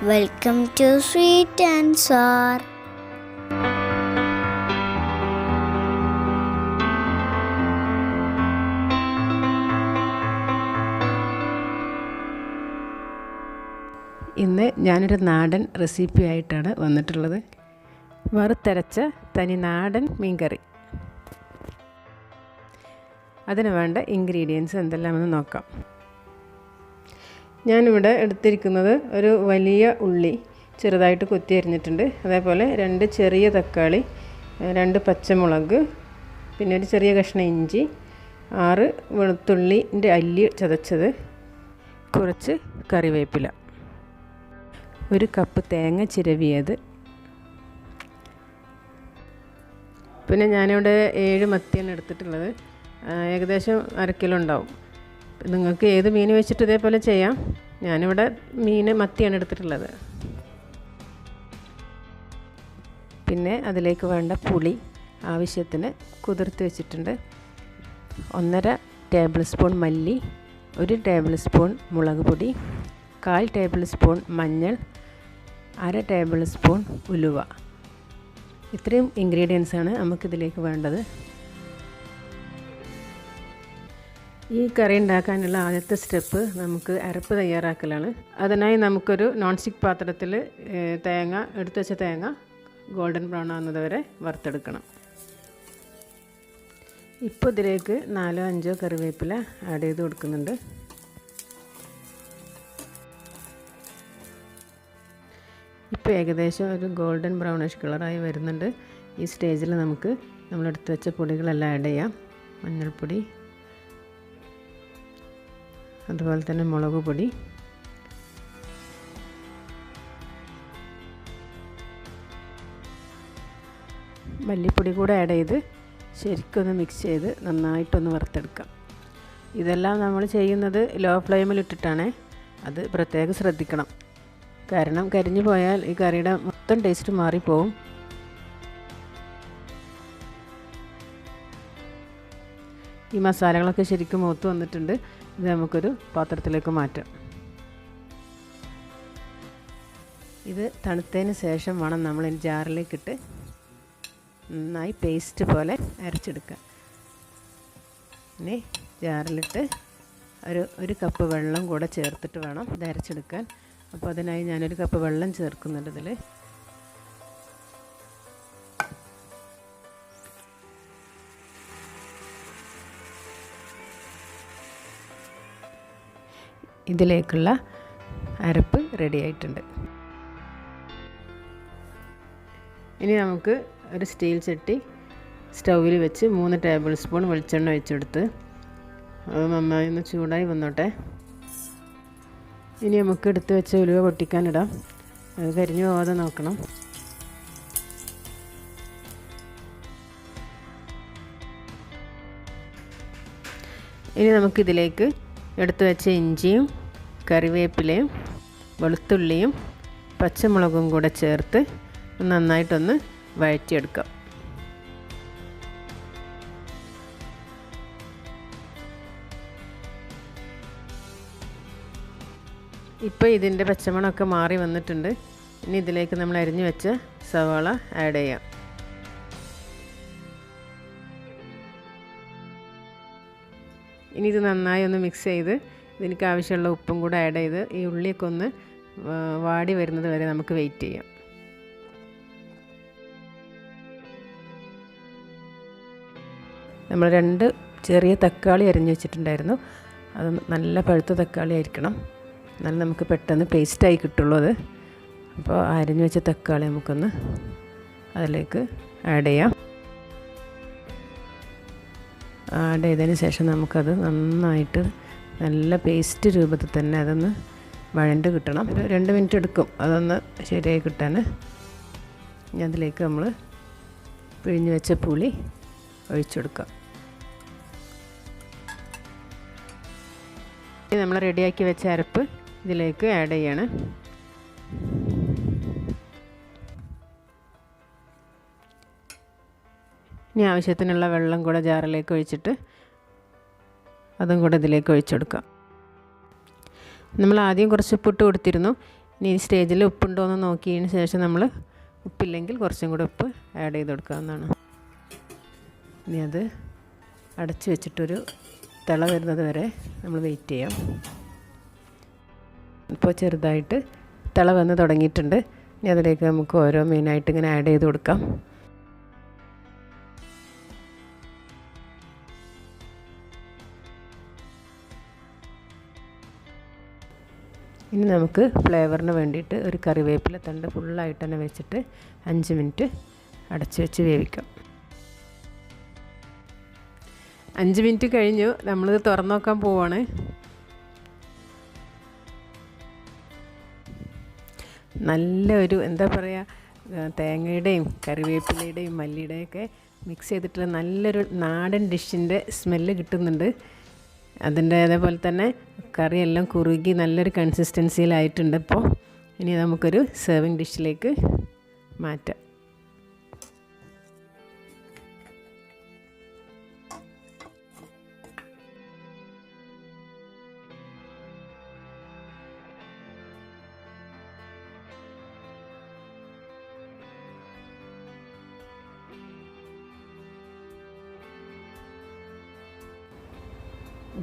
Welcome to Sweet and Sour. ഇന്ന് ഞാനൊരു നാടൻ റെസിപ്പി ആയിട്ടാണ് വന്നിട്ടുള്ളത്. വറുത്തരച്ച തനി നാടൻ മീൻകറി. അതിന് വേണ്ട ഇൻഗ്രീഡിയൻസ് എന്തെല്ലാമെന്ന് നോക്കാം. ഞാനിവിടെ എടുത്തിരിക്കുന്നത് ഒരു വലിയ ഉള്ളി ചെറുതായിട്ട് കൊത്തി അരിഞ്ഞിട്ടുണ്ട്. അതേപോലെ 2 ചെറിയ തക്കാളി, 2 പച്ചമുളക്, പിന്നെ ഒരു ചെറിയ കഷ്ണം ഇഞ്ചി, 6 വെളുത്തുള്ളിൻ്റെ അല്ലി ചതച്ചത്, കുറച്ച് കറിവേപ്പില, 1 കപ്പ് തേങ്ങ ചിരവിയത്. പിന്നെ ഞാനിവിടെ 7 മത്തിയാണ് എടുത്തിട്ടുള്ളത്. ഏകദേശം 1/2 കിലോ ഉണ്ടാവും. നിങ്ങൾക്ക് ഏത് മീൻ വെച്ചിട്ട് ഇതേപോലെ ചെയ്യാം. ഞാനിവിടെ മത്തിയാണ് എടുത്തിട്ടുള്ളത്. പിന്നെ അതിലേക്ക് വേണ്ട പുളി ആവശ്യത്തിന് കുതിർത്ത് വെച്ചിട്ടുണ്ട്. 1.5 ടേബിൾ സ്പൂൺ മല്ലി, 1 ടേബിൾ സ്പൂൺ മുളക് പൊടി, 1/4 ടേബിൾ സ്പൂൺ മഞ്ഞൾ, 1/2 ടേബിൾ സ്പൂൺ ഉലുവ. ഇത്രയും ഇൻഗ്രീഡിയൻസാണ് നമുക്കിതിലേക്ക് വേണ്ടത്. ഈ കറി ഉണ്ടാക്കാനുള്ള ആദ്യത്തെ സ്റ്റെപ്പ് നമുക്ക് അരപ്പ് തയ്യാറാക്കലാണ്. അതിനായി നമുക്കൊരു നോൺ സ്റ്റിക്ക് പാത്രത്തിൽ എടുത്തു വെച്ച തേങ്ങ ഗോൾഡൻ ബ്രൗൺ ആകുന്നത് വരെ വറുത്തെടുക്കണം. ഇപ്പോൾ ഇതിലേക്ക് 4-5 കറിവേപ്പില ആഡ് ചെയ്ത് കൊടുക്കുന്നുണ്ട്. ഇപ്പോൾ ഏകദേശം ഒരു ഗോൾഡൻ ബ്രൗണിഷ് കളറായി വരുന്നുണ്ട്. ഈ സ്റ്റേജിൽ നമുക്ക് നമ്മളെടുത്ത് വെച്ച പൊടികളെല്ലാം ആഡ് ചെയ്യാം. മഞ്ഞൾപ്പൊടി, അതുപോലെ തന്നെ മുളക് പൊടി, മല്ലിപ്പൊടി കൂടെ ആഡ് ചെയ്ത് ശരിക്കൊന്ന് മിക്സ് ചെയ്ത് നന്നായിട്ടൊന്ന് വറുത്തെടുക്കാം. ഇതെല്ലാം നമ്മൾ ചെയ്യുന്നത് ലോ ഫ്ലെയിമിലിട്ടിട്ടാണ്. അത് പ്രത്യേകം ശ്രദ്ധിക്കണം. കാരണം കരിഞ്ഞു പോയാൽ ഈ കറിയുടെ മൊത്തം ടേസ്റ്റ് മാറിപ്പോവും. ഈ മസാലകളൊക്കെ ശരിക്കും മൂത്ത് വന്നിട്ടുണ്ട്. ഇത് നമുക്കൊരു പാത്രത്തിലേക്ക് മാറ്റാം. ഇത് തണുത്തതിന് ശേഷം വേണം നമ്മൾ ജാറിലേക്കിട്ട് നന്നായി പേസ്റ്റ് പോലെ അരച്ചെടുക്കാം. ഇനി ജാറിലിട്ട് ഒരു കപ്പ് വെള്ളം കൂടെ ചേർത്തിട്ട് വേണം ഇത് അരച്ചെടുക്കാൻ. അപ്പോൾ അതിനായി ഞാനൊരു കപ്പ് വെള്ളം ചേർക്കുന്നുണ്ട് ഇതിൽ. ഇതിലേക്കുള്ള അരപ്പ് റെഡി ആയിട്ടുണ്ട്. ഇനി നമുക്ക് ഒരു സ്റ്റീൽ ചട്ടി സ്റ്റൗവിൽ വെച്ച് 3 ടേബിൾ സ്പൂൺ വെളിച്ചെണ്ണ ഒഴിച്ചെടുത്ത് അത് നന്നായി ഒന്ന് ചൂടായി വന്നോട്ടെ. ഇനി നമുക്ക് എടുത്ത് വെച്ച ഉലുവ പൊട്ടിക്കാനിടാം. അത് കരിഞ്ഞു പോകാതെ നോക്കണം. ഇനി നമുക്കിതിലേക്ക് എടുത്തു വെച്ച ഇഞ്ചിയും കറിവേപ്പിലയും വെളുത്തുള്ളിയും പച്ചമുളകും കൂടെ ചേർത്ത് നന്നായിട്ടൊന്ന് വഴറ്റിയെടുക്കാം. ഇപ്പോൾ ഇതിൻ്റെ പച്ചമണമൊക്കെ മാറി വന്നിട്ടുണ്ട്. ഇനി ഇതിലേക്ക് നമ്മൾ അരിഞ്ഞു വെച്ച സവാള ആഡ് ചെയ്യാം. ഇനി ഇത് നന്നായി ഒന്ന് മിക്സ് ചെയ്ത് ഇതിലേക്ക് ആവശ്യമുള്ള ഉപ്പും കൂടെ ആഡ് ചെയ്ത് ഈ ഉള്ളിയൊക്കെ ഒന്ന് വാടി വരുന്നത് വരെ നമുക്ക് വെയിറ്റ് ചെയ്യാം. നമ്മൾ 2 ചെറിയ തക്കാളി അരിഞ്ഞു വെച്ചിട്ടുണ്ടായിരുന്നു. അത് നല്ല പഴുത്ത തക്കാളി ആയിരിക്കണം, എന്നാലും നമുക്ക് പെട്ടെന്ന് പേസ്റ്റായി കിട്ടുള്ളൂ അത്. അപ്പോൾ അരിഞ്ഞു വെച്ച തക്കാളി നമുക്കൊന്ന് അതിലേക്ക് ആഡ് ചെയ്യാം. ആഡ് ചെയ്തതിന് ശേഷം നമുക്കത് നന്നായിട്ട് നല്ല പേസ്റ്റ് രൂപത്തിൽ തന്നെ അതൊന്ന് വഴണ്ട് കിട്ടണം. ഒരു 2 മിനിറ്റ് എടുക്കും അതൊന്ന് ശരിയായി കിട്ടാൻ. ഇനി അതിലേക്ക് നമ്മൾ പിഴിഞ്ഞ് വെച്ച പുളി ഒഴിച്ചെടുക്കാം. ഇനി നമ്മൾ റെഡിയാക്കി വെച്ച അരപ്പ് ഇതിലേക്ക് ആഡ് ചെയ്യണം. ഇനി ആവശ്യത്തിനുള്ള വെള്ളം കൂടെ ജാറിലേക്ക് ഒഴിച്ചിട്ട് അതും കൂടെ ഇതിലേക്ക് ഒഴിച്ചെടുക്കാം. നമ്മൾ ആദ്യം കുറച്ച് ഉപ്പിട്ട് കൊടുത്തിരുന്നു. ഇനി ഈ സ്റ്റേജിൽ ഉപ്പുണ്ടോ എന്ന് നോക്കിയതിന് ശേഷം നമ്മൾ ഉപ്പില്ലെങ്കിൽ കുറച്ചും കൂടെ ഉപ്പ് ആഡ് ചെയ്ത് കൊടുക്കാവുന്നതാണ്. ഇനി അത് അടച്ച് വെച്ചിട്ടൊരു തിള വരുന്നത് വരെ നമ്മൾ വെയിറ്റ് ചെയ്യാം. ഇപ്പോൾ ചെറുതായിട്ട് തിള വന്ന് തുടങ്ങിയിട്ടുണ്ട്. ഇനി അതിലേക്ക് നമുക്ക് ഓരോ മീനായിട്ട് ഇങ്ങനെ ആഡ് ചെയ്ത് കൊടുക്കാം. ഇനി നമുക്ക് ഫ്ലേവറിന് വേണ്ടിയിട്ട് ഒരു കറിവേപ്പില തണ്ട് ഫുള്ളായിട്ട് തന്നെ വെച്ചിട്ട് 5 മിനിറ്റ് അടച്ച് വെച്ച് വേവിക്കാം. 5 മിനിറ്റ് കഴിഞ്ഞു. നമ്മളിത് തുറന്നു നോക്കാൻ പോവാണ്. നല്ല ഒരു എന്താ പറയുക, തേങ്ങയുടെയും കറിവേപ്പിലയുടെയും മല്ലിയുടെയൊക്കെ മിക്സ് ചെയ്തിട്ടുള്ള നല്ലൊരു നാടൻ ഡിഷിൻ്റെ സ്മെല്ല് കിട്ടുന്നുണ്ട്. അതിൻ്റെ അതേപോലെ തന്നെ കറിയെല്ലാം കുറുകി നല്ലൊരു കൺസിസ്റ്റൻസിയിലായിട്ടുണ്ട്. ഇപ്പോൾ ഇനി നമുക്കൊരു സെർവിങ് ഡിഷിലേക്ക് മാറ്റാം.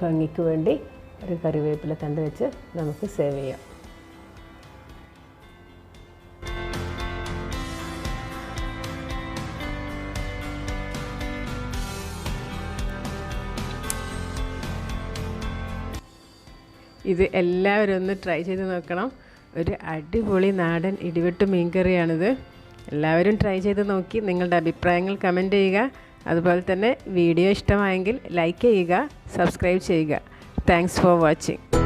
ഭംഗിക്ക് വേണ്ടി ഒരു കറിവേപ്പില തണ്ട് വെച്ച് നമുക്ക് സേവ് ചെയ്യാം. ഇത് എല്ലാവരും ഒന്ന് ട്രൈ ചെയ്ത് നോക്കണം. ഒരു അടിപൊളി നാടൻ ഇടിവെട്ട് മീൻകറിയാണിത്. എല്ലാവരും ട്രൈ ചെയ്ത് നോക്കി നിങ്ങളുടെ അഭിപ്രായങ്ങൾ കമൻറ്റ് ചെയ്യുക. അതുപോലെ തന്നെ വീഡിയോ ഇഷ്ടമായെങ്കിൽ ലൈക്ക് ചെയ്യുക, സബ്സ്ക്രൈബ് ചെയ്യുക. Thanks for watching.